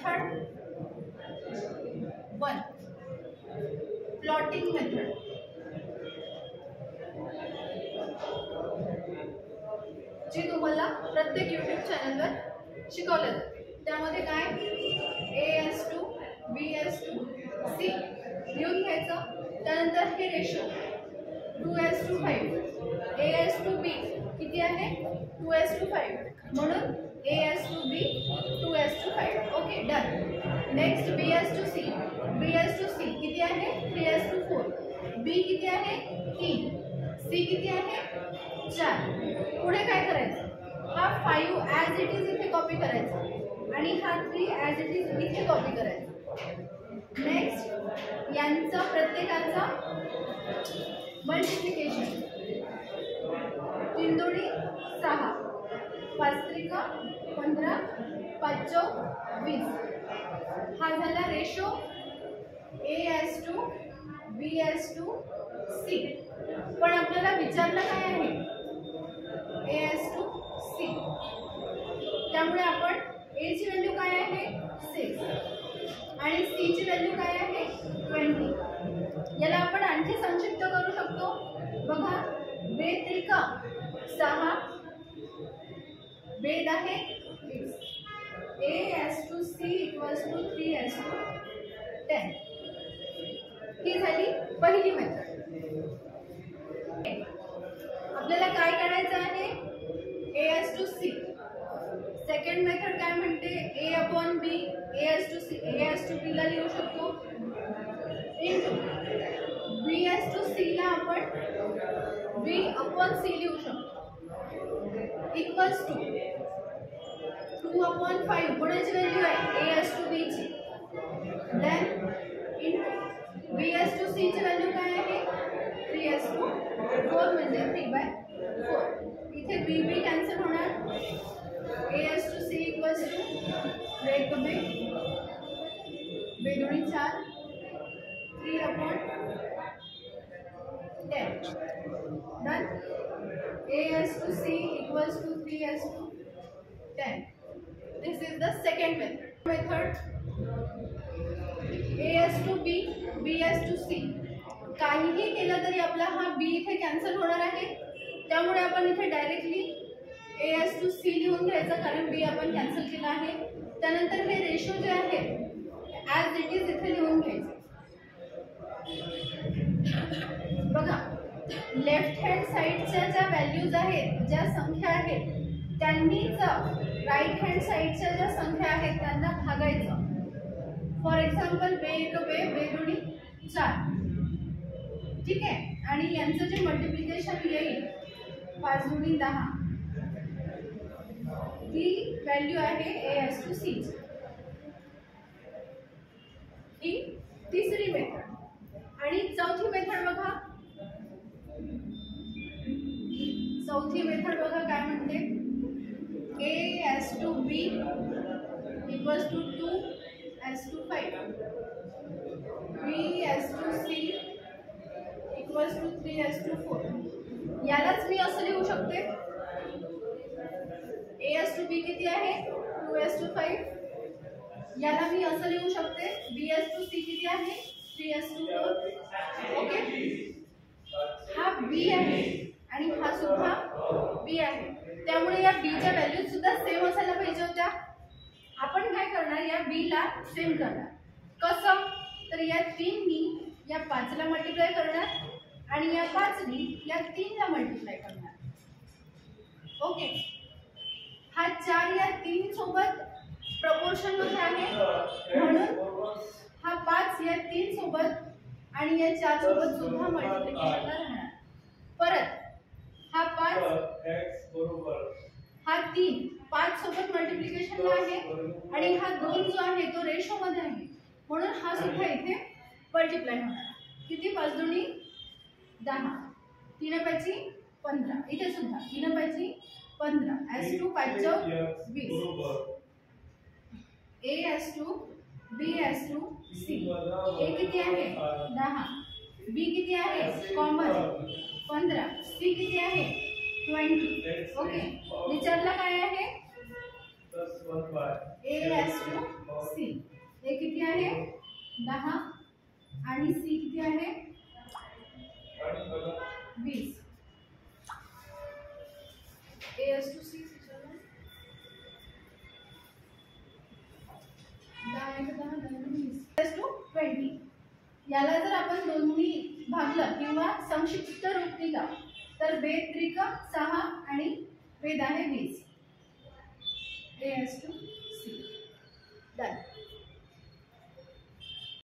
Method 1, plotting method. जी तुम्हाला प्रत्येक YouTube चॅनलवर शिकवलं जाते. त्यामध्ये काय AS2 BS2 C लिहून घ्यायचं. त्यानंतर हे रेशो 2:5. AS2B किती आहे 2:5 म्हणून AS2B 2:5. Okay done. Next BS2C. BS2C किती आहे 3:4. B किती आहे 3. C किती आहे 4. पुढे काय करायचं, हा 5 ॲज इट इज इथे कॉपी करायचा आणि हा 3 ॲज इट इज इथे कॉपी करायचा. नेक्स्ट यांचा प्रत्येकाचा मल्टिप्लिकेशन. 3 दोणी 6, 5 त्रिका 15, 5 चौक 20. हा झाला रेशो AS2 BS2 C. पण आपल्याला विचारलं काय आहे AS2 C. त्यामुळे आपण A ची व्हॅल्यू काय आहे 6 आणि C ची व्हॅल्यू काय आहे 20. याला आपण आणखी संक्षिप्त करू शकतो. बघा बेद त्रिका 6, बेद आहे 20. AS2C = 3:10. ही झाली पहिली मेथड. आपल्याला काय करायचं आहे AS2C. सेकंड मेथड काय म्हणते A/B. AS2B ला लिहू शकतो इंटू BS2C ला आपण B/C लिहू शकतो इक्वल्स टू 2/5 कोणाची व्हॅल्यू आहे AS2B ची. देन इंटू BS2C ची व्हॅल्यू काय आहे 3:4 म्हणजे 3/4. इथे BB कॅन्सल होणार. AS2C = बेदोणी 4 3/10. Done. AS2C = 3:10. This is the second method. AS2B BS2C. काहीही केलं तरी आपला हा B इथे कॅन्सल होणार आहे. त्यामुळे आपण इथे डायरेक्टली AS2C लिहून घ्यायचं कारण B आपण कॅन्सल केला आहे. त्यानंतर हे रेशो जे आहे ॲज इट इज इथे लिहून घ्यायचं. बघा लेफ्ट हँड साईडच्या ज्या व्हॅल्यूज आहेत, ज्या संख्या आहेत त्यांनीच राईट हँड साईडच्या ज्या संख्या आहेत त्यांना भागायचं. For example बेदोणी 4. ठीक आहे. आणि यांचं जे मल्टिप्लिकेशन येईल 5 दुनी 10. ही व्हॅल्यू आहे AS2C. ही तिसरी मेथड. आणि चौथी मेथड बघा. चौथी मेथड बघा काय म्हणते AS2B = 2:5. BS2C = 3:4. यालाच मी असं लिहू शकते AS2B किती आहे 2:5. याला मी असं लिहू शकते BS2C किती आहे 3:4. ओके. हा B आहे आणि हा सुद्धा B आहे. त्यामुळे या B च्या व्हॅल्यूज सुद्धा सेम असायला पाहिजे होत्या. आपण काय करणार या B ला सेम करणार. कसं तर या 3 नी या 5 ला मल्टिप्लाय करणार आणि या 5 नी या 3 ला मल्टिप्लाय करणार. ओके. हा 4 या 3 सोबत प्रपोर्शन मध्ये आहे म्हणून हा 5 या 3 सोबत आणि या 4 सोबत सुद्धा मल्टिप्लिकेशनला राहणार. परत हा 5 हा 3 5 सोबत मल्टिप्लिकेशनला आहे आणि हा 2 जो आहे तो रेशो मध्ये आहे म्हणून हा सुद्धा इथे मल्टिप्लाय होणार. किती 5 दुनी 10 3/5 15. इथे सुद्धा 3/5 15. S2 5 Chowk 20. AS2 BS2 C. A किती आहे 10. B किती आहे कॉमन 15. C किती आहे 20. ओके. विचारला काय आहे AS2C. आहे 10 आणि सी किती आहे 20. A/C 10 याला जर आपण दोन्ही भागलं किंवा संक्षिप्त रूप दिलं तर बेद त्रिक 6 आणि बेद आहे 20. A/C. डन.